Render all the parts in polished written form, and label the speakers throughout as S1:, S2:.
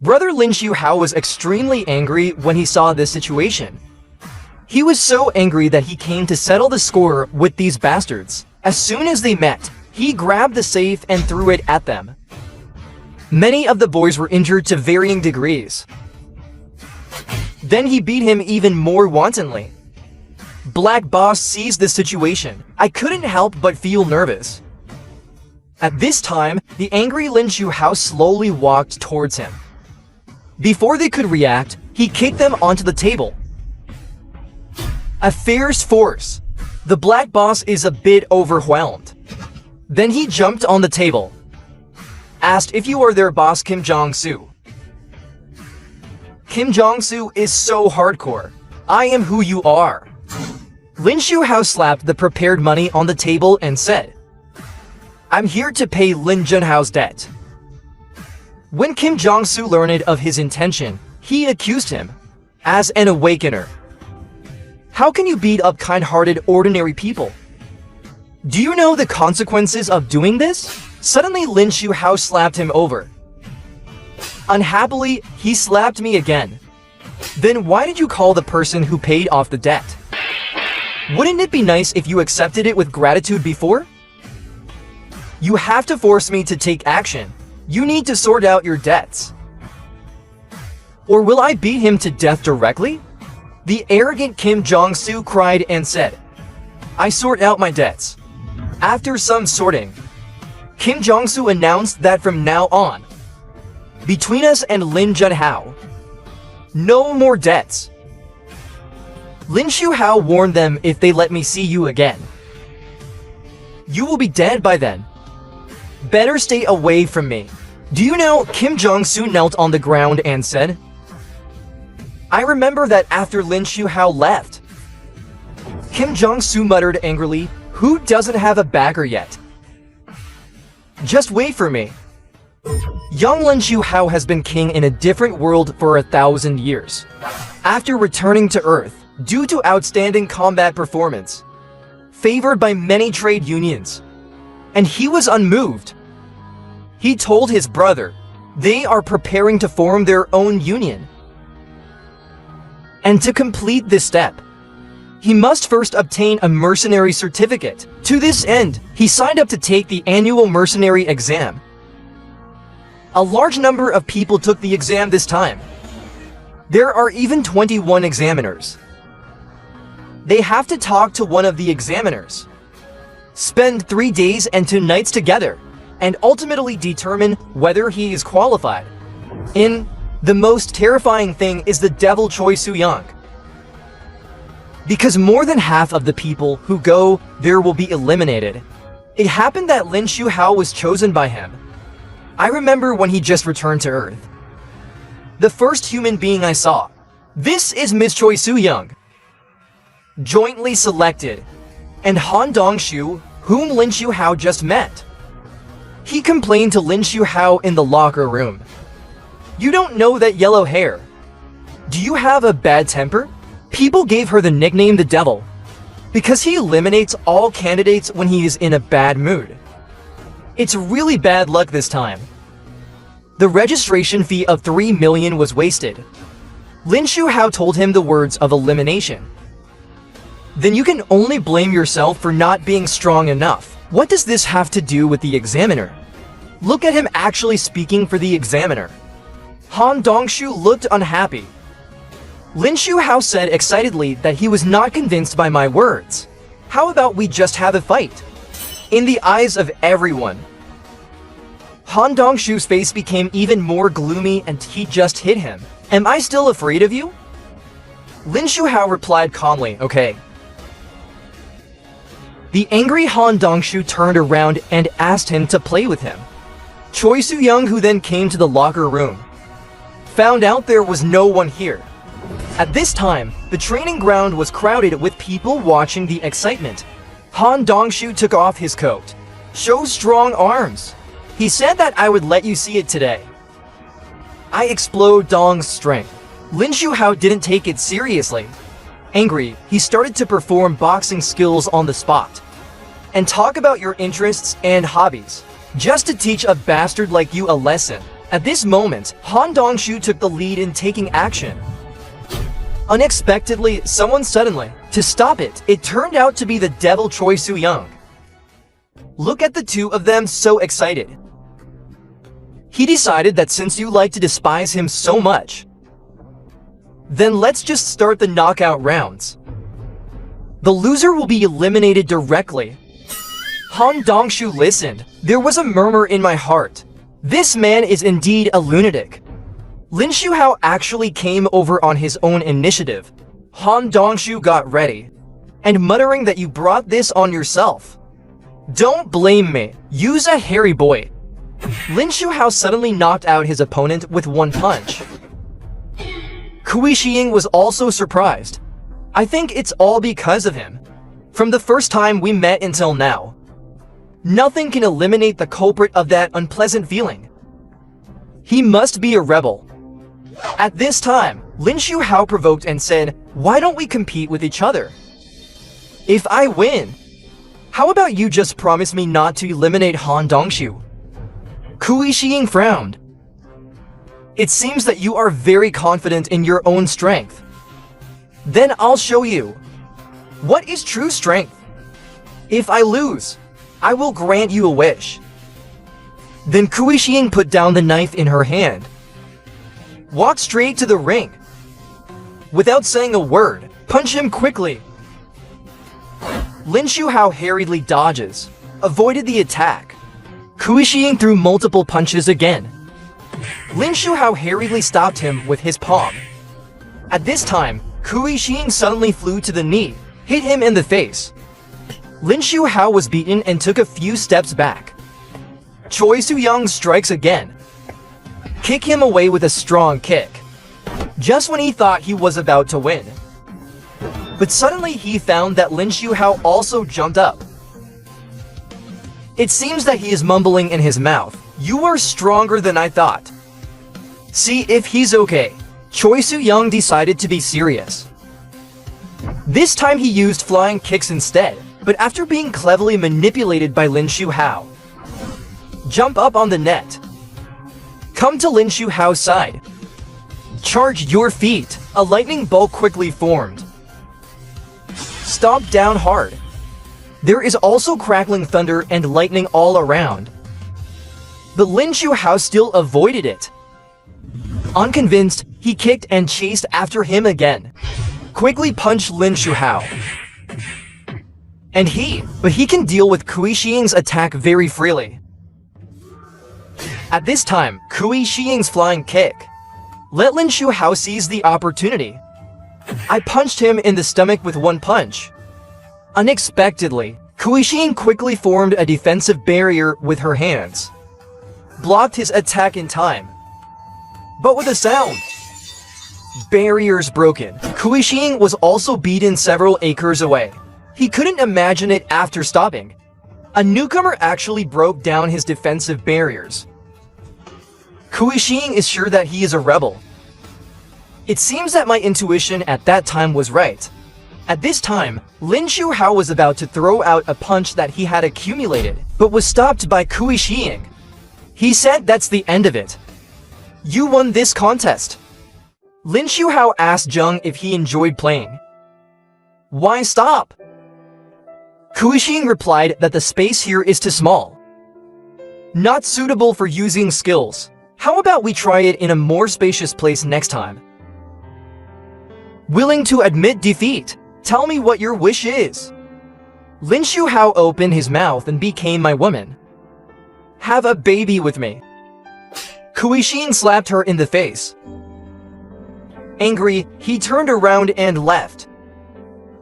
S1: Brother Lin Xiuhao was extremely angry when he saw this situation. He was so angry that he came to settle the score with these bastards. As soon as they met, he grabbed the safe and threw it at them. Many of the boys were injured to varying degrees. Then he beat him even more wantonly. Black Boss sees this situation. I couldn't help but feel nervous. At this time, the angry Lin Xiuhao slowly walked towards him. Before they could react, he kicked them onto the table. A fierce force. The Black Boss is a bit overwhelmed. Then he jumped on the table. Asked if you are their boss Kim Jong-soo. Kim Jong-soo is so hardcore. I am who you are. Lin Xiuhao slapped the prepared money on the table and said, I'm here to pay Lin Junhao's debt. When Kim Jong-soo learned of his intention, he accused him as an awakener. How can you beat up kind-hearted ordinary people? Do you know the consequences of doing this? Suddenly Lin Xiuhao slapped him over. Unhappily, he slapped me again. Then why did you call the person who paid off the debt? Wouldn't it be nice if you accepted it with gratitude before? You have to force me to take action. You need to sort out your debts. Or will I beat him to death directly? The arrogant Kim Jong-soo cried and said, I sort out my debts. After some sorting, Kim Jong-soo announced that from now on, between us and Lin Junhao, no more debts. Lin Xiuhao warned them, if they let me see you again, you will be dead by then. Better stay away from me. Do you know, Kim Jong-soo knelt on the ground and said, I remember that after Lin Xiuhao left. Kim Jong-soo muttered angrily, who doesn't have a backer yet? Just wait for me. Young Lin Xiuhao has been king in a different world for 1,000 years. After returning to Earth, due to outstanding combat performance, favored by many trade unions, and he was unmoved. He told his brother, they are preparing to form their own union. And to complete this step, he must first obtain a mercenary certificate. To this end, he signed up to take the annual mercenary exam. A large number of people took the exam this time. There are even 21 examiners. They have to talk to one of the examiners, spend 3 days and 2 nights together, and ultimately determine whether he is qualified. The most terrifying thing is the devil Choi Soo-young. Because more than half of the people who go there will be eliminated. It happened that Lin Xiuhao was chosen by him. I remember when he just returned to Earth. The first human being I saw. This is Miss Choi Soo-young. Jointly selected. And Han Dong-shu, whom Lin Xiuhao just met. He complained to Lin Xiuhao in the locker room. You don't know that yellow hair. Do you have a bad temper? People gave her the nickname the Devil, because he eliminates all candidates when he is in a bad mood. It's really bad luck this time. The registration fee of 3 million was wasted. Lin Xiuhao told him the words of elimination. Then you can only blame yourself for not being strong enough. What does this have to do with the examiner? Look at him actually speaking for the examiner. Han Dong-shu looked unhappy. Lin Xiuhao said excitedly that he was not convinced by my words. How about we just have a fight? In the eyes of everyone. Han Dong-shu's face became even more gloomy and he just hit him. Am I still afraid of you? Lin Xiuhao replied calmly, okay. The angry Han Dong-shu turned around and asked him to play with him. Choi Soo-young, who then came to the locker room, found out there was no one here. At this time, the training ground was crowded with people watching the excitement. Han Dong-shu took off his coat. Show strong arms. He said that I would let you see it today. I explode Dong's strength. Lin Xiuhao didn't take it seriously. Angry, he started to perform boxing skills on the spot. And talk about your interests and hobbies. Just to teach a bastard like you a lesson. At this moment, Han Dongshu took the lead in taking action. Unexpectedly, to stop it, it turned out to be the devil Choi Soo-young. Look at the two of them so excited. He decided that since you like to despise him so much, then let's just start the knockout rounds. The loser will be eliminated directly. Han Dongshu listened. There was a murmur in my heart. This man is indeed a lunatic. Lin Shuhao actually came over on his own initiative. Han Dongshu got ready, and muttering that you brought this on yourself. Don't blame me. Use a hairy boy. Lin Shuhao suddenly knocked out his opponent with one punch. Kui Shiying was also surprised. I think it's all because of him. From the first time we met until now, nothing can eliminate the culprit of that unpleasant feeling. He must be a rebel. At this time, Lin Shuhao provoked and said, why don't we compete with each other? If I win, how about you just promise me not to eliminate Han Dongshu? Kui Shiying frowned. It seems that you are very confident in your own strength. Then I'll show you. What is true strength? If I lose, I will grant you a wish. Then Kui Shiying put down the knife in her hand, walked straight to the ring. Without saying a word, punch him quickly. Lin Shuhao hurriedly dodges, avoided the attack. Kui Shiying threw multiple punches again. Lin Shuhao hurriedly stopped him with his palm. At this time, Kui Shiying suddenly flew to the knee, hit him in the face. Lin Shuhao was beaten and took a few steps back. Choi Soo-young strikes again. Kick him away with a strong kick. Just when he thought he was about to win. But suddenly he found that Lin Shuhao also jumped up. It seems that he is mumbling in his mouth. You are stronger than I thought. See if he's okay. Choi Soo-young decided to be serious. This time he used flying kicks instead, but after being cleverly manipulated by Lin Shuhao. Jump up on the net. Come to Lin Shuhao's side. Charge your feet. A lightning bolt quickly formed. Stomp down hard. There is also crackling thunder and lightning all around. But Lin Shuhao still avoided it. Unconvinced, he kicked and chased after him again. Quickly punched Lin Shuhao. But he can deal with Kui Shiying's attack very freely. At this time, Kui Shiying's flying kick. Let Lin Shuhao seize the opportunity. I punched him in the stomach with one punch. Unexpectedly, Kui Shiying quickly formed a defensive barrier with her hands. Blocked his attack in time. But with a sound. Barriers broken. Kui Shiying was also beaten several acres away. He couldn't imagine it after stopping. A newcomer actually broke down his defensive barriers. Kui Shiying is sure that he is a rebel. It seems that my intuition at that time was right. At this time, Lin Shuhao was about to throw out a punch that he had accumulated, but was stopped by Kui Shiying. He said that's the end of it. You won this contest. Lin Shuhao asked Jung if he enjoyed playing. Why stop? Kui Shiying replied that the space here is too small. Not suitable for using skills. How about we try it in a more spacious place next time? Willing to admit defeat? Tell me what your wish is. Lin Shuhao opened his mouth and became my woman. Have a baby with me. Kui Shiying slapped her in the face. Angry, he turned around and left.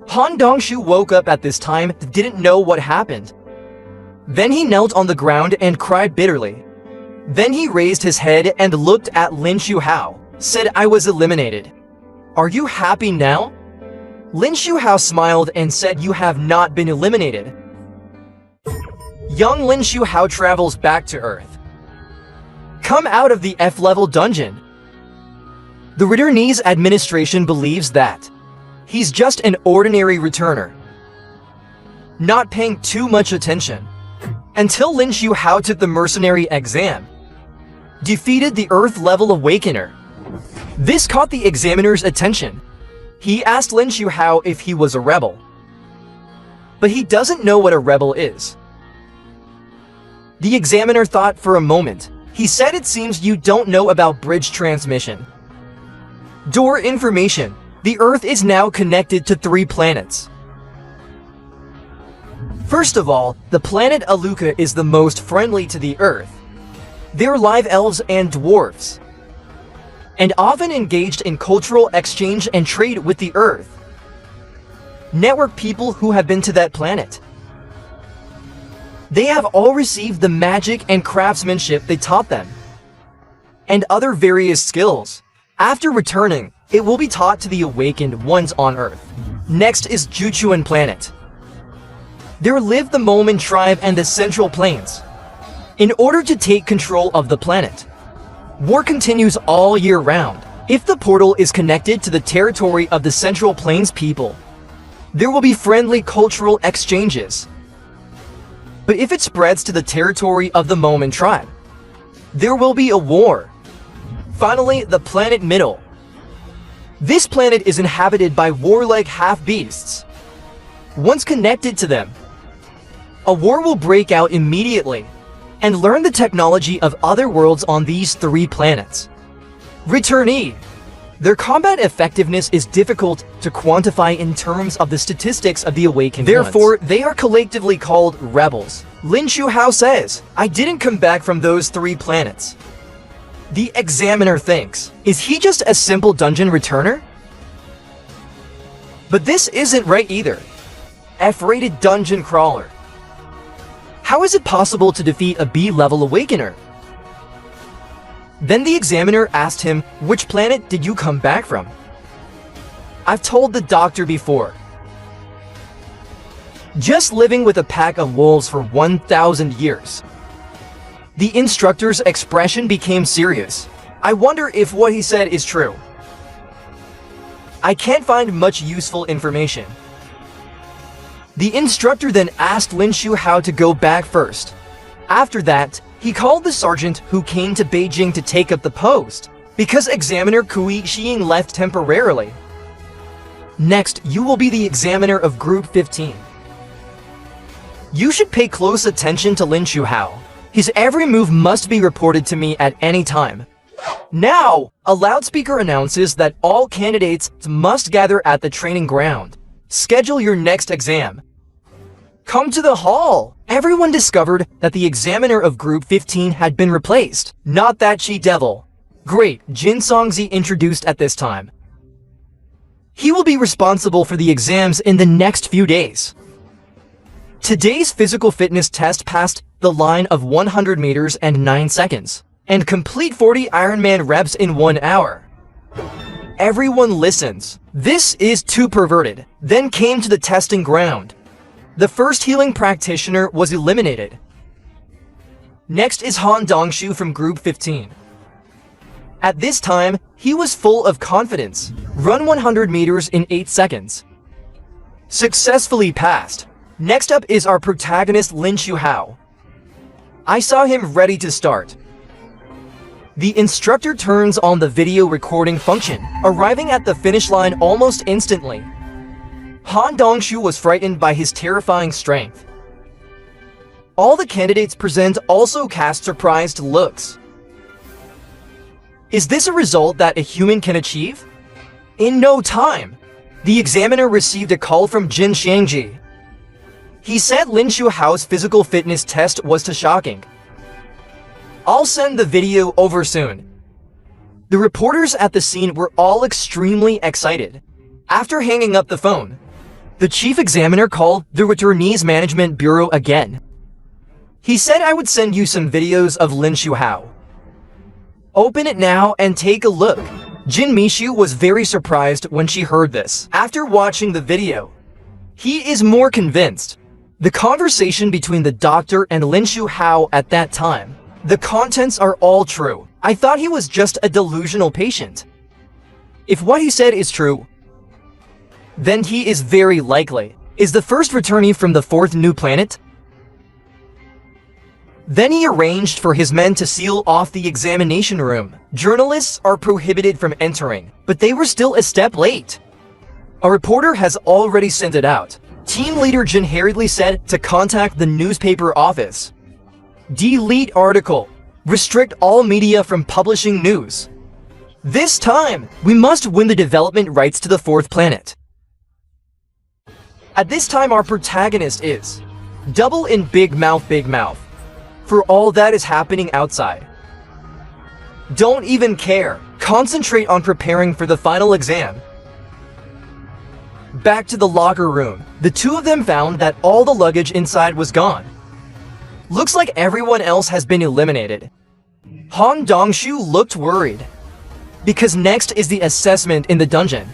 S1: Han Dongshu woke up at this time and didn't know what happened. Then he knelt on the ground and cried bitterly. Then he raised his head and looked at Lin Shuhao, said I was eliminated. Are you happy now? Lin Shuhao smiled and said you have not been eliminated. Young Lin Shuhao travels back to Earth. Come out of the F-level dungeon. The Ritternees administration believes that he's just an ordinary returner, not paying too much attention. Until Lin Shuhao took the mercenary exam. defeated the Earth-level Awakener. This caught the examiner's attention. He asked Lin Shuhao if he was a rebel. But he doesn't know what a rebel is. The examiner thought for a moment. He said, "It seems you don't know about bridge transmission." Door information. The Earth is now connected to 3 planets. First of all, the planet Aluka is the most friendly to the Earth. They're live elves and dwarves, and often engaged in cultural exchange and trade with the Earth. Network people who have been to that planet. They have all received the magic and craftsmanship they taught them, and other various skills. After returning, it will be taught to the awakened ones on Earth. Next is Juchuan planet. There live the Molman tribe and the Central Plains. In order to take control of the planet, war continues all year round. If the portal is connected to the territory of the Central Plains people, there will be friendly cultural exchanges. But if it spreads to the territory of the Molman tribe, there will be a war. Finally, the planet Middle. This planet is inhabited by warlike half-beasts. Once connected to them, a war will break out immediately, and learn the technology of other worlds on these 3 planets. Returnee. Their combat effectiveness is difficult to quantify in terms of the statistics of the awakened Therefore, ones. They are collectively called rebels. Lin Shuhao says, "I didn't come back from those 3 planets." The examiner thinks, is he just a simple dungeon returner? But this isn't right either. F-rated dungeon crawler. How is it possible to defeat a B-level awakener? Then the examiner asked him, "Which planet did you come back from?" "I've told the doctor before. Just living with a pack of wolves for 1,000 years." The instructor's expression became serious. I wonder if what he said is true. I can't find much useful information. The instructor then asked Lin Shuhao to go back first. After that, he called the sergeant who came to Beijing to take up the post, because examiner Kui Xiying left temporarily. Next, you will be the examiner of Group 15. You should pay close attention to Lin Shuhao. His every move must be reported to me at any time. Now, a loudspeaker announces that all candidates must gather at the training ground. Schedule your next exam. Come to the hall. Everyone discovered that the examiner of Group 15 had been replaced. Not that she-devil. Great, Jin Songzi introduced at this time. He will be responsible for the exams in the next few days. Today's physical fitness test passed the line of 100 meters and 9 seconds, and complete 40 Ironman reps in 1 hour. Everyone listens. This is too perverted. Then came to the testing ground. The first healing practitioner was eliminated. Next is Han Dongshu from Group 15. At this time, he was full of confidence. Run 100 meters in 8 seconds. Successfully passed. Next up is our protagonist Lin Shuhao. I saw him ready to start. The instructor turns on the video recording function, arriving at the finish line almost instantly. Han Dongshu was frightened by his terrifying strength. All the candidates present also cast surprised looks. Is this a result that a human can achieve? In no time, the examiner received a call from Jin Xiangji. He said Lin Shuhao's physical fitness test was too shocking. I'll send the video over soon. The reporters at the scene were all extremely excited. After hanging up the phone, the chief examiner called the returnees management bureau again. He said I would send you some videos of Lin Shuhao. Open it now and take a look. Jin Mishu was very surprised when she heard this. After watching the video, he is more convinced. The conversation between the doctor and Lin Shuhao at that time, the contents are all true. I thought he was just a delusional patient. If what he said is true, then he is very likely is the first returnee from the 4th new planet. Then he arranged for his men to seal off the examination room. Journalists are prohibited from entering, but they were still a step late. A reporter has already sent it out. Team leader Jin hurriedly said to contact the newspaper office. Delete article. Restrict all media from publishing news. This time, we must win the development rights to the fourth planet. At this time, our protagonist is Double in Big Mouth for all that is happening outside. Don't even care. Concentrate on preparing for the final exam. Back to the locker room, the two of them found that all the luggage inside was gone. Looks like everyone else has been eliminated. Han Dongshu looked worried, because next is the assessment in the dungeon.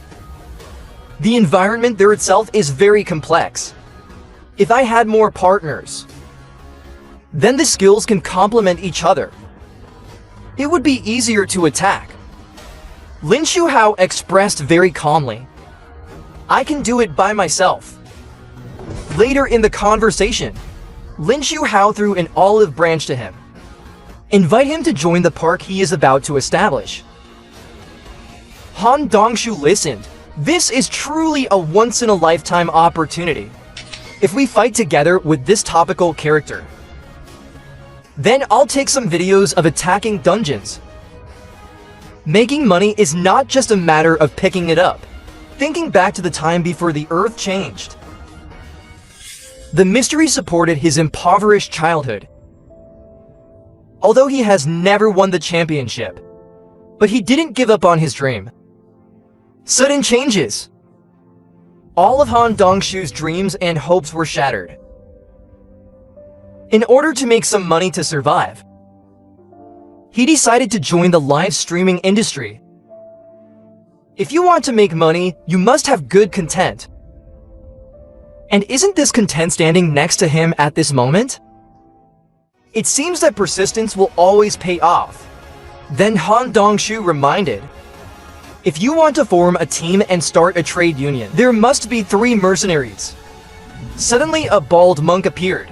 S1: The environment there itself is very complex. If I had more partners, then the skills can complement each other. It would be easier to attack. Lin Shuhao expressed very calmly, I can do it by myself. Later in the conversation, Lin Shuhao threw an olive branch to him. Invite him to join the park he is about to establish. Han Dongshu listened. This is truly a once-in-a-lifetime opportunity. If we fight together with this topical character, then I'll take some videos of attacking dungeons. Making money is not just a matter of picking it up. Thinking back to the time before the earth changed, the mystery supported his impoverished childhood. Although he has never won the championship, but he didn't give up on his dream. Sudden changes. All of Han Dongshu's dreams and hopes were shattered. In order to make some money to survive, he decided to join the live streaming industry. If you want to make money, you must have good content. And isn't this content standing next to him at this moment? It seems that persistence will always pay off. Then Han Dongshu reminded, if you want to form a team and start a trade union, there must be 3 mercenaries. Suddenly, a bald monk appeared.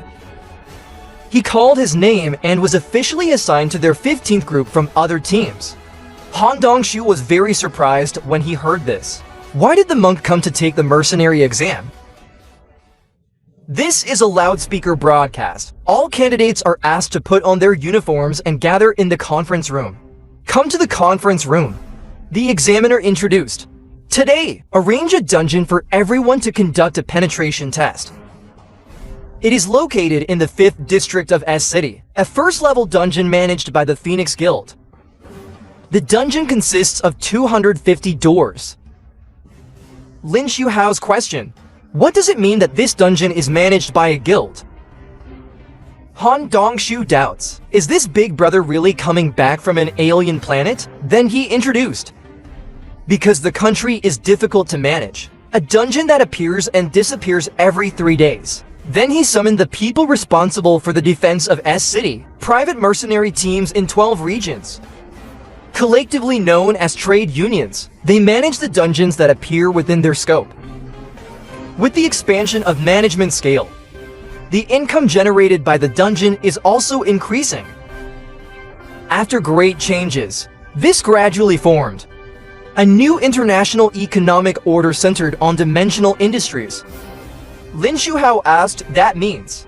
S1: He called his name and was officially assigned to their 15th group from other teams. Han Dongshu was very surprised when he heard this. Why did the monk come to take the mercenary exam? This is a loudspeaker broadcast. All candidates are asked to put on their uniforms and gather in the conference room. Come to the conference room. The examiner introduced. Today, arrange a dungeon for everyone to conduct a penetration test. It is located in the 5th district of S City, a first-level dungeon managed by the Phoenix Guild. The dungeon consists of 250 doors. Lin Shuhao's question, what does it mean that this dungeon is managed by a guild? Han Dongshu doubts, is this big brother really coming back from an alien planet? Then he introduced, because the country is difficult to manage, a dungeon that appears and disappears every 3 days. Then he summoned the people responsible for the defense of S City, private mercenary teams in 12 regions. Collectively known as trade unions, they manage the dungeons that appear within their scope. With the expansion of management scale, the income generated by the dungeon is also increasing. After great changes, this gradually formed a new international economic order centered on dimensional industries. Lin Shuhao asked, that means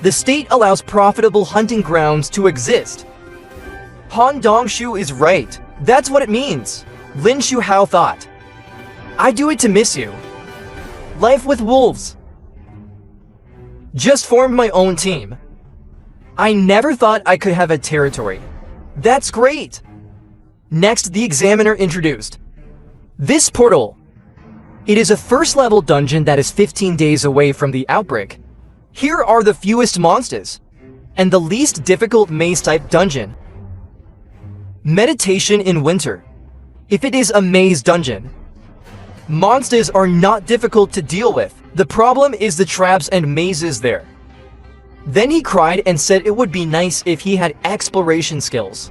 S1: the state allows profitable hunting grounds to exist. Han Dongshu is right. That's what it means. Lin Shuhao thought. I do it to miss you. Life with wolves. Just formed my own team. I never thought I could have a territory. That's great. Next, the examiner introduced this portal. It is a first-level dungeon that is 15 days away from the outbreak. Here are the fewest monsters, and the least difficult maze-type dungeon. Meditation in winter. If it is a maze dungeon, monsters are not difficult to deal with. The problem is the traps and mazes there. Then he cried and said it would be nice if he had exploration skills.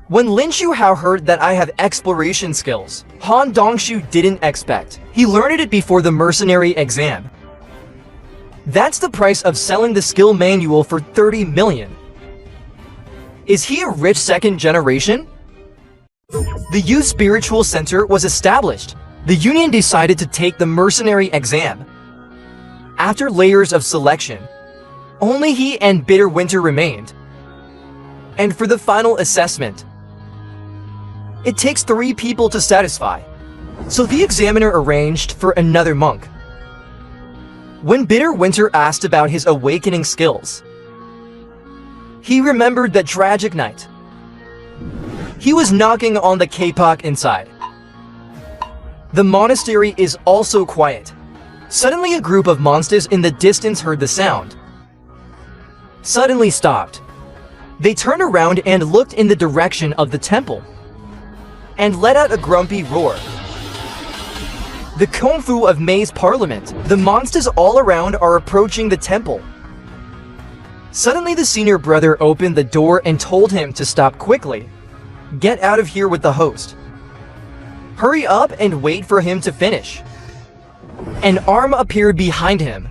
S1: When Lin Shuhao heard that I have exploration skills, Han Dongshu didn't expect. He learned it before the mercenary exam. That's the price of selling the skill manual for 30 million. Is he a rich second generation? The Youth Spiritual Center was established. The union decided to take the mercenary exam. After layers of selection, only he and Bitter Winter remained. And for the final assessment, it takes 3 people to satisfy. So the examiner arranged for another monk. When Bitter Winter asked about his awakening skills, he remembered that tragic night. He was knocking on the K-pop inside. The monastery is also quiet. Suddenly a group of monsters in the distance heard the sound. Suddenly stopped. They turned around and looked in the direction of the temple and let out a grumpy roar. The Kung Fu of May's Parliament. The monsters all around are approaching the temple. Suddenly the senior brother opened the door and told him to stop quickly. Get out of here with the host. Hurry up and wait for him to finish. An arm appeared behind him.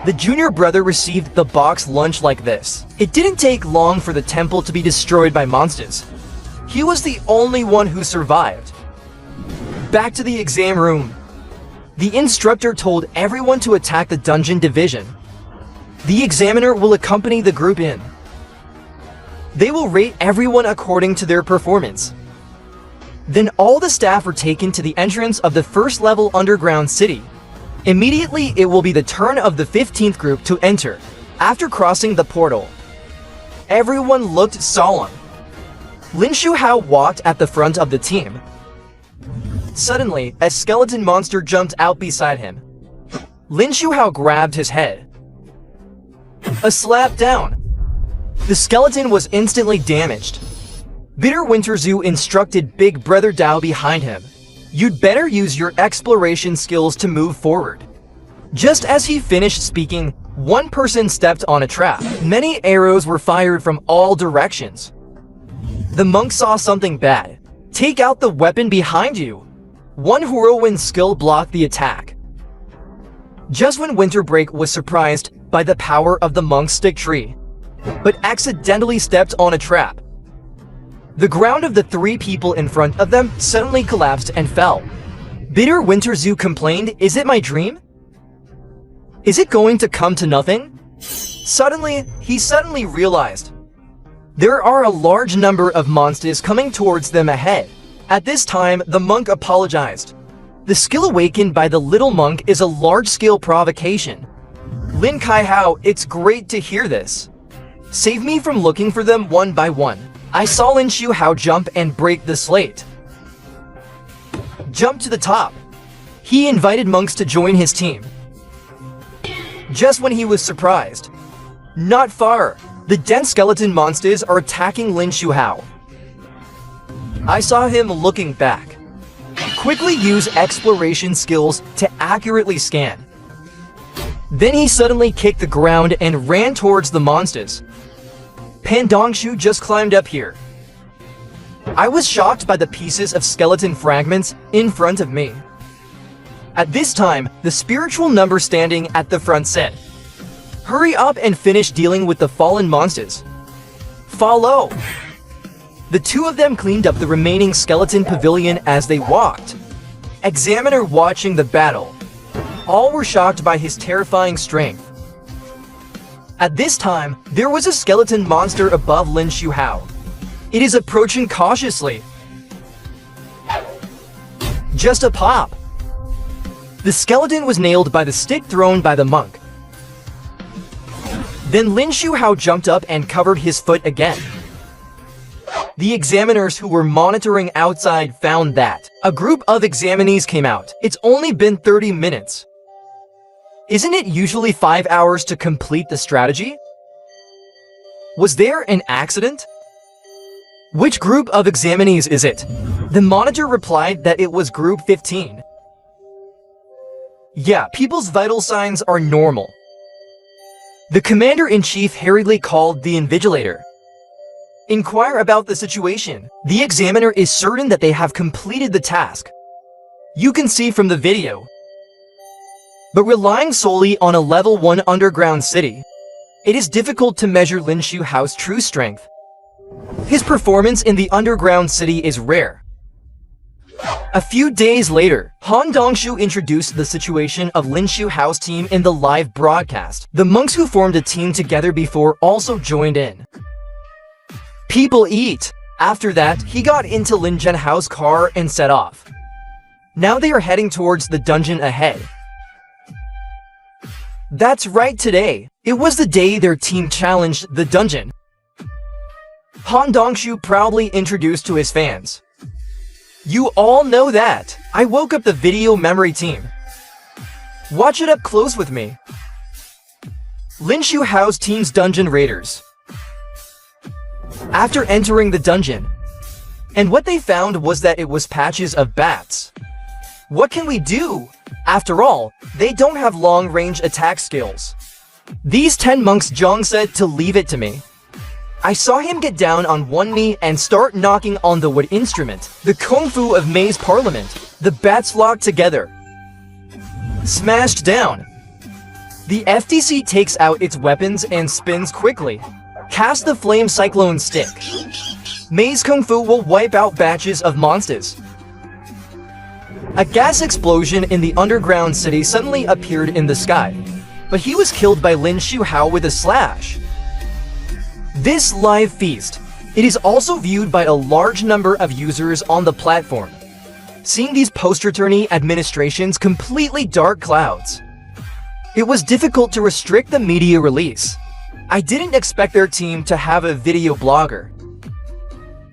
S1: The junior brother received the box lunch like this. It didn't take long for the temple to be destroyed by monsters. He was the only one who survived. Back to the exam room. The instructor told everyone to attack the dungeon division. The examiner will accompany the group in. They will rate everyone according to their performance. Then all the staff are taken to the entrance of the first level underground city. Immediately it will be the turn of the 15th group to enter. After crossing the portal, everyone looked solemn. Lin Shuhao walked at the front of the team. Suddenly, a skeleton monster jumped out beside him. Lin Shuhao grabbed his head. A slap down. The skeleton was instantly damaged. Bitter Winter Zoo instructed Big Brother Dao behind him. You'd better use your exploration skills to move forward. Just as he finished speaking, one person stepped on a trap. Many arrows were fired from all directions. The monk saw something bad. Take out the weapon behind you. One whirlwind skill blocked the attack. Just when Winterbreak was surprised by the power of the monk's stick tree, but accidentally stepped on a trap. The ground of the 3 people in front of them suddenly collapsed and fell. Bitter Winter Zoo complained, "Is it my dream? Is it going to come to nothing?" He suddenly realized there are a large number of monsters coming towards them ahead. At this time, the monk apologized. The skill awakened by the little monk is a large-scale provocation. Lin Kai Hao, it's great to hear this. Save me from looking for them one by one. I saw Lin Shuhao jump and break the slate. Jump to the top. He invited monks to join his team. Just when he was surprised, not far, the dense skeleton monsters are attacking Lin Shuhao. I saw him looking back. Quickly use exploration skills to accurately scan. Then he suddenly kicked the ground and ran towards the monsters. Pan Dongshu just climbed up here. I was shocked by the pieces of skeleton fragments in front of me. At this time, the spiritual number standing at the front said, "Hurry up and finish dealing with the fallen monsters. Follow." The 2 of them cleaned up the remaining skeleton pavilion as they walked. Examiner watching the battle. All were shocked by his terrifying strength. At this time, there was a skeleton monster above Lin Shuhao. It is approaching cautiously. Just a pop. The skeleton was nailed by the stick thrown by the monk. Then Lin Shuhao jumped up and covered his foot again. The examiners who were monitoring outside found that a group of examinees came out. It's only been 30 minutes. Isn't it usually 5 hours to complete the strategy? Was there an accident? Which group of examinees is it? The monitor replied that it was group 15. Yeah, people's vital signs are normal. The commander-in-chief hurriedly called the invigilator. Inquire about the situation. The examiner is certain that they have completed the task. You can see from the video. But relying solely on a level 1 underground city, it is difficult to measure Lin Shuhao's true strength. His performance in the underground city is rare. A few days later, Han Dongshu introduced the situation of Lin Shuhao's team in the live broadcast. The monks who formed a team together before also joined in. People eat. After that, he got into Lin Zhenhao's car and set off. Now they are heading towards the dungeon ahead. That's right, today. It was the day their team challenged the dungeon. Han Dongshu proudly introduced to his fans. You all know that. I woke up the video memory team. Watch it up close with me. Lin Shuhao's team's dungeon raiders. After entering the dungeon, and what they found was that it was patches of bats. What can we do? After all, they don't have long-range attack skills. These 10 monks, Zhang said to leave it to me. I saw him get down on one knee and start knocking on the wood instrument, the kung fu of Mei's parliament. The bats flocked together. Smashed down. The FTC takes out its weapons and spins quickly. Cast the flame cyclone stick. Mei's kung fu will wipe out batches of monsters. A gas explosion in the underground city suddenly appeared in the sky, but he was killed by Lin Shuhao with a slash. This live feast, it is also viewed by a large number of users on the platform, seeing these post-attorney administrations completely dark clouds. It was difficult to restrict the media release. I didn't expect their team to have a video blogger.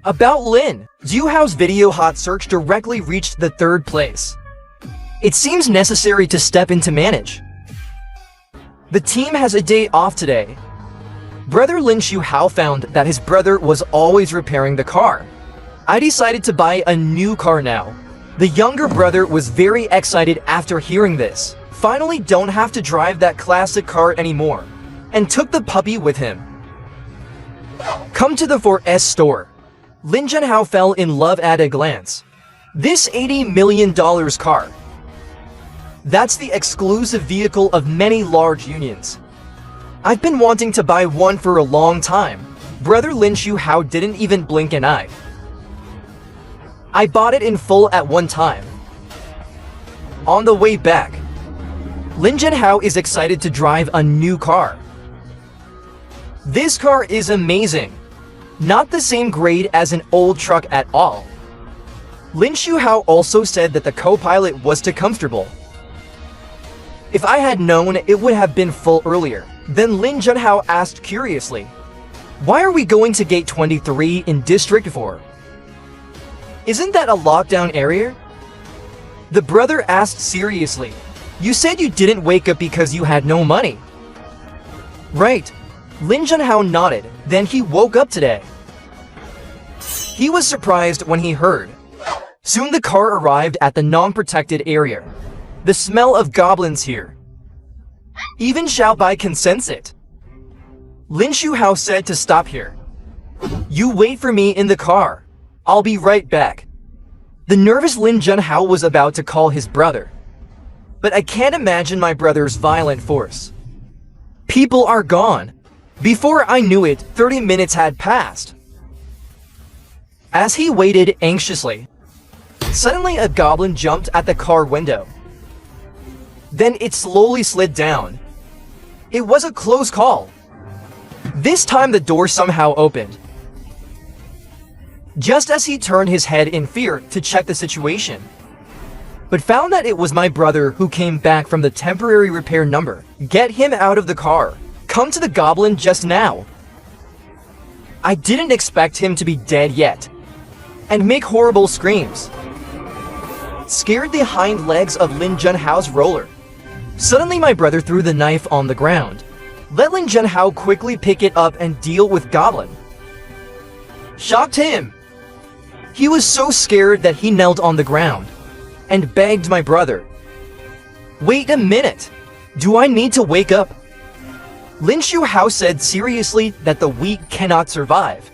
S1: About Lin, Zhuhao's video hot search directly reached the 3rd place. It seems necessary to step in to manage. The team has a day off today. Brother Lin Shuhao found that his brother was always repairing the car. I decided to buy a new car now. The younger brother was very excited after hearing this. Finally don't have to drive that classic car anymore, and took the puppy with him. Come to the 4S store. Lin Zhenhao fell in love at a glance. This $80 million car. That's the exclusive vehicle of many large unions. I've been wanting to buy one for a long time. Brother Lin Shuhao didn't even blink an eye. I bought it in full at one time. On the way back, Lin Zhenhao is excited to drive a new car. This car is amazing. Not the same grade as an old truck at all. Lin Shuhao also said that the co-pilot was too comfortable. If I had known, it would have been full earlier. Then Lin Zhenhao asked curiously, why are we going to Gate 23 in District 4? Isn't that a lockdown area? The brother asked seriously, you said you didn't wake up because you had no money. Right. Lin Zhenhao nodded, then he woke up today. He was surprised when he heard. Soon the car arrived at the non-protected area. The smell of goblins here. Even Xiaobai can sense it. Lin Shuhao said to stop here. You wait for me in the car. I'll be right back. The nervous Lin Zhenhao was about to call his brother. But I can't imagine my brother's violent force. People are gone. Before I knew it, 30 minutes had passed. As he waited anxiously, suddenly a goblin jumped at the car window. Then it slowly slid down. It was a close call. This time the door somehow opened. Just as he turned his head in fear to check the situation, but found that it was my brother who came back from the temporary repair number. Get him out of the car. Come to the goblin just now. I didn't expect him to be dead yet, and make horrible screams. Scared the hind legs of Lin Zhenhao's roller. Suddenly my brother threw the knife on the ground. Let Lin Zhenhao quickly pick it up and deal with goblin. Shocked him. He was so scared that he knelt on the ground and begged my brother. Wait a minute. Do I need to wake up? Lin Shuhao said seriously that the weak cannot survive.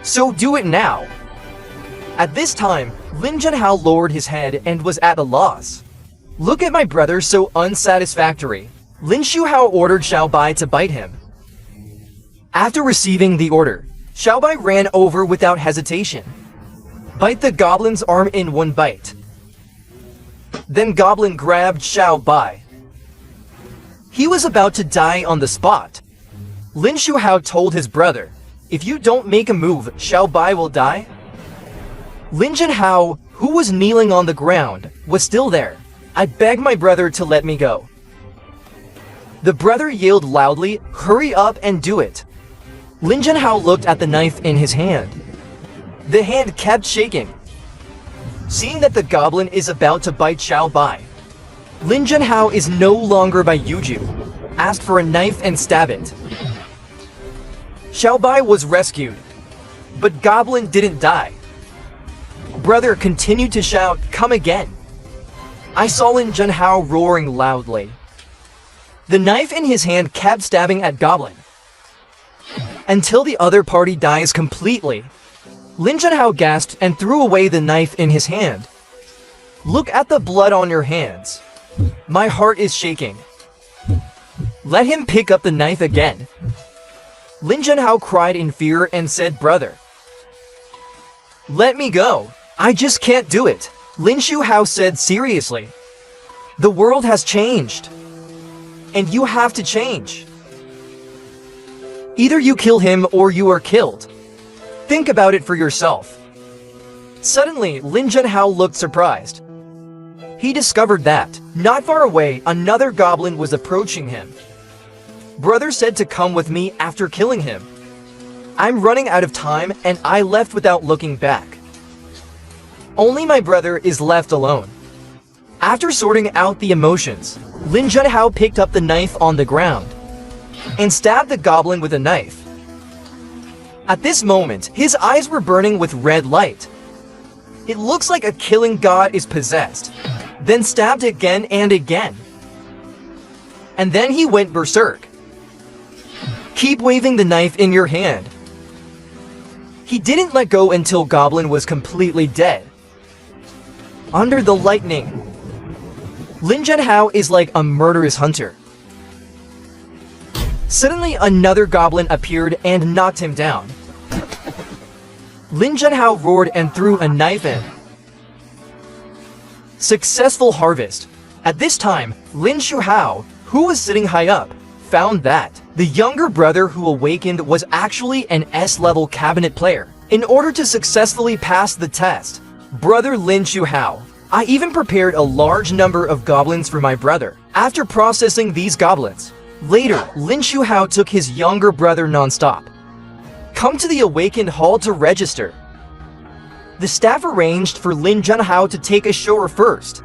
S1: So do it now. At this time, Lin Zhenhao lowered his head and was at a loss. Look at my brother, so unsatisfactory. Lin Shuhao ordered Xiaobai to bite him. After receiving the order, Xiaobai ran over without hesitation. Bite the goblin's arm in one bite. Then Goblin grabbed Xiaobai. He was about to die on the spot. Lin Shuhao told his brother, "If you don't make a move, Xiaobai will die." Lin Jinhao, who was kneeling on the ground, was still there. "I beg my brother to let me go." The brother yelled loudly, "Hurry up and do it." Lin Jinhao looked at the knife in his hand. The hand kept shaking. Seeing that the goblin is about to bite Xiaobai, Lin Jinhao is no longer by Yuju, asked for a knife and stab it. Xiaobai was rescued, but Goblin didn't die. Brother continued to shout, "Come again." I saw Lin Jinhao roaring loudly. The knife in his hand kept stabbing at Goblin until the other party dies completely. Lin Jinhao gasped and threw away the knife in his hand. "Look at the blood on your hands. My heart is shaking." Let him pick up the knife again. Lin Jinhao cried in fear and said, "Brother, let me go. I just can't do it." Lin Shuhao said seriously, "The world has changed, and you have to change. Either you kill him or you are killed. Think about it for yourself." Suddenly, Lin Jinhao looked surprised. He discovered that, not far away, another goblin was approaching him. Brother said to come with me after killing him. I'm running out of time and I left without looking back. Only my brother is left alone. After sorting out the emotions, Lin Jinhao picked up the knife on the ground and stabbed the goblin with a knife. At this moment, his eyes were burning with red light. It looks like a killing god is possessed. Then stabbed again and again. And then he went berserk. Keep waving the knife in your hand. He didn't let go until Goblin was completely dead. Under the lightning, Lin Jinhao is like a murderous hunter. Suddenly another goblin appeared and knocked him down. Lin Jinhao roared and threw a knife in. Successful harvest. At this time, Lin Shuhao, who was sitting high up, found that the younger brother who awakened was actually an S-level cabinet player. In order to successfully pass the test, brother Lin Shuhao, I even prepared a large number of goblins for my brother. After processing these goblins, later, Lin Shuhao took his younger brother non-stop. Come to the awakened hall to register. The staff arranged for Lin Jinhao to take a shower first.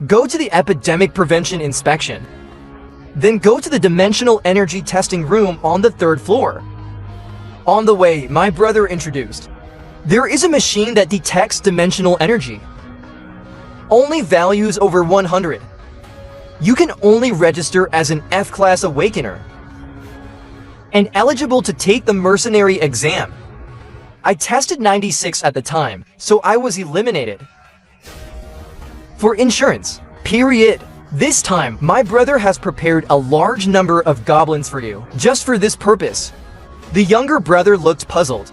S1: Go to the epidemic prevention inspection. Then go to the dimensional energy testing room on the 3rd floor. On the way, my brother introduced. There is a machine that detects dimensional energy. Only values over 100. You can only register as an F-class awakener and eligible to take the mercenary exam. I tested 96 at the time, so I was eliminated. For insurance, period. This time, my brother has prepared a large number of goblins for you, just for this purpose. The younger brother looked puzzled.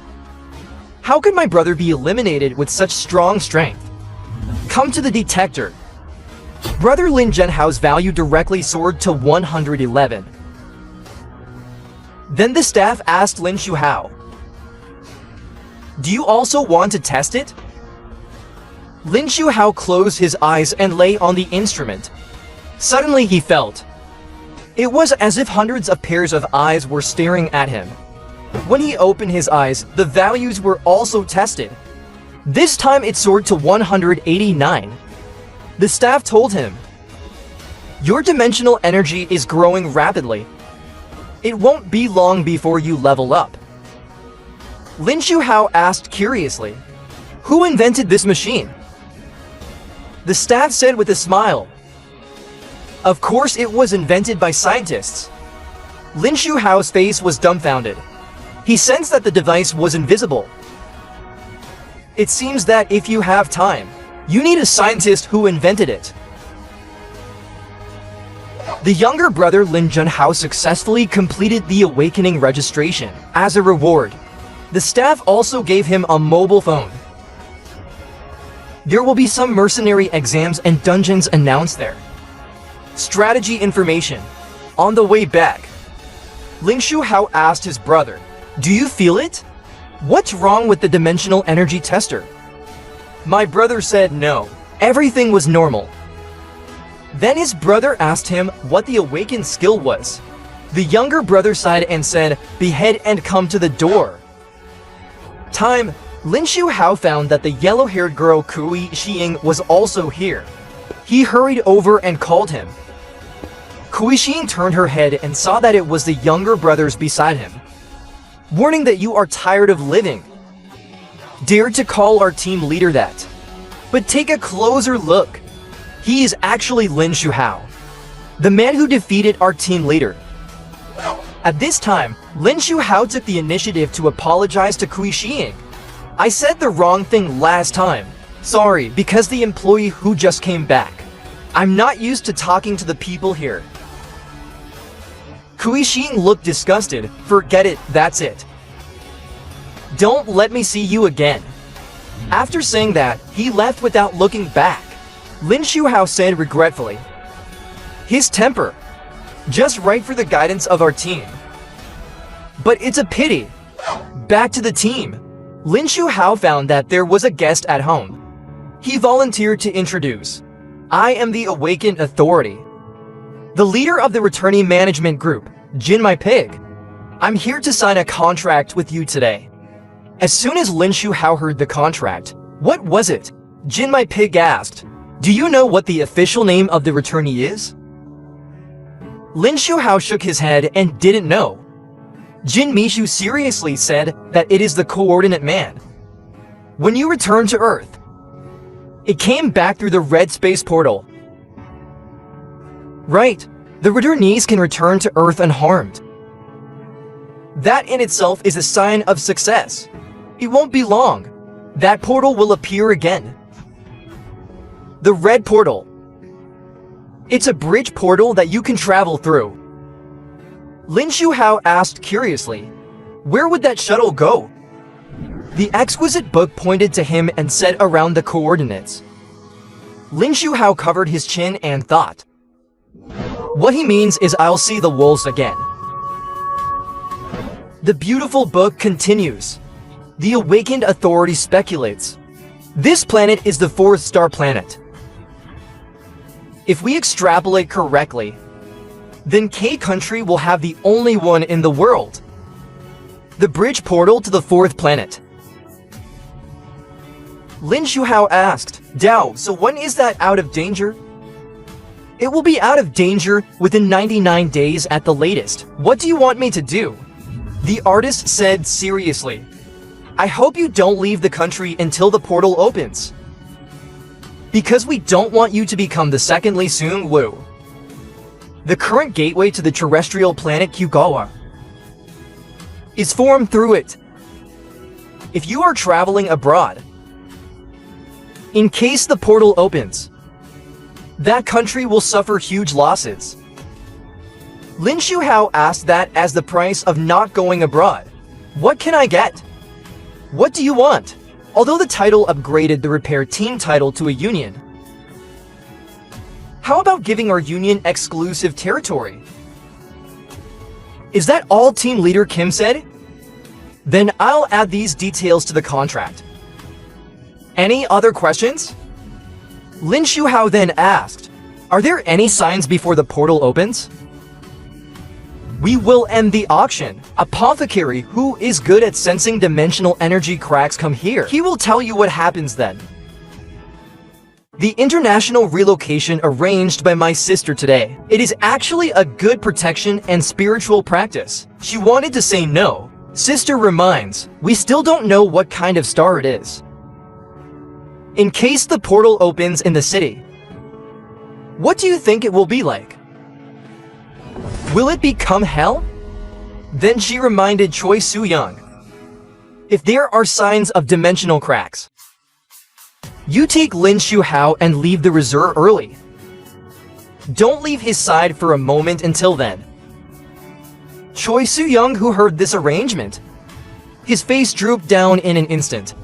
S1: How could my brother be eliminated with such strong strength? Come to the detector. Brother Lin Jinhao's value directly soared to 111. Then the staff asked Lin Shuhao, "Do you also want to test it?" Lin Shuhao closed his eyes and lay on the instrument. Suddenly he felt. It was as if hundreds of pairs of eyes were staring at him. When he opened his eyes, the values were also tested. This time it soared to 189. The staff told him, "Your dimensional energy is growing rapidly. It won't be long before you level up." Lin Shuhao asked curiously, "Who invented this machine?" The staff said with a smile, "Of course it was invented by scientists." Lin Shuhao's face was dumbfounded. He sensed that the device was invisible. It seems that if you have time, you need a scientist who invented it. The younger brother Lin Junhao successfully completed the awakening registration. As a reward, the staff also gave him a mobile phone. There will be some mercenary exams and dungeons announced there. Strategy information. On the way back, Ling Shuhao asked his brother, "Do you feel it? What's wrong with the dimensional energy tester?" My brother said no. Everything was normal. Then his brother asked him what the awakened skill was. The younger brother sighed and said, "Behead and come to the door." Time. Lin Shuhao found that the yellow-haired girl Kui Xiying was also here. He hurried over and called him. Kui Xiying turned her head and saw that it was the younger brothers beside him. "Warning that you are tired of living. Dared to call our team leader that. But take a closer look. He is actually Lin Shuhao, the man who defeated our team leader." At this time, Lin Shuhao took the initiative to apologize to Kui Xiying. "I said the wrong thing last time. Sorry, because the employee who just came back. I'm not used to talking to the people here." Kui Xiying looked disgusted. "Forget it, that's it. Don't let me see you again." After saying that, he left without looking back. Lin Shuhao said regretfully, "His temper. Just right for the guidance of our team. But it's a pity." Back to the team. Lin Shuhao found that there was a guest at home. He volunteered to introduce. "I am the Awakened Authority, the leader of the returning management group, Jin My Pig. I'm here to sign a contract with you today." As soon as Lin Shuhao heard the contract, "What was it?" Jin My Pig asked. "Do you know what the official name of the returnee is?" Lin Shuhao shook his head and didn't know. Jin Mishu seriously said that it is the Coordinate Man. When you return to Earth, it came back through the red space portal. Right, the returnees can return to Earth unharmed. That in itself is a sign of success. It won't be long. That portal will appear again. The red portal. It's a bridge portal that you can travel through. Lin Shuhao asked curiously, "Where would that shuttle go?" The exquisite book pointed to him and said around the coordinates. Lin Shuhao covered his chin and thought. What he means is I'll see the wolves again. The beautiful book continues. The Awakened Authority speculates. This planet is the fourth star planet. If we extrapolate correctly, then K country will have the only one in the world. The bridge portal to the fourth planet. Lin Shuhao asked, "Dao, so when is that out of danger?" It will be out of danger within 99 days at the latest. What do you want me to do? The artist said seriously. I hope you don't leave the country until the portal opens. Because we don't want you to become the second Lee Seung Woo. The current gateway to the terrestrial planet Kyugawa is formed through it. If you are traveling abroad, in case the portal opens, that country will suffer huge losses. Lin Shuhao asked that as the price of not going abroad. What can I get? What do you want? Although the title upgraded the repair team title to a union. How about giving our union exclusive territory? Is that all team leader Kim said? Then I'll add these details to the contract. Any other questions? Lin Shuhao then asked, are there any signs before the portal opens? We will end the auction. Apothecary who is good at sensing dimensional energy cracks come here. He will tell you what happens then. The international relocation arranged by my sister today. It is actually a good protection and spiritual practice. She wanted to say no. Sister reminds, we still don't know what kind of star it is. In case the portal opens in the city, what do you think it will be like? Will it become hell? Then she reminded Choi Soo-young. If there are signs of dimensional cracks, you take Lin Shuhao and leave the reserve early. Don't leave his side for a moment until then. Choi Soo-young, who heard this arrangement, his face drooped down in an instant.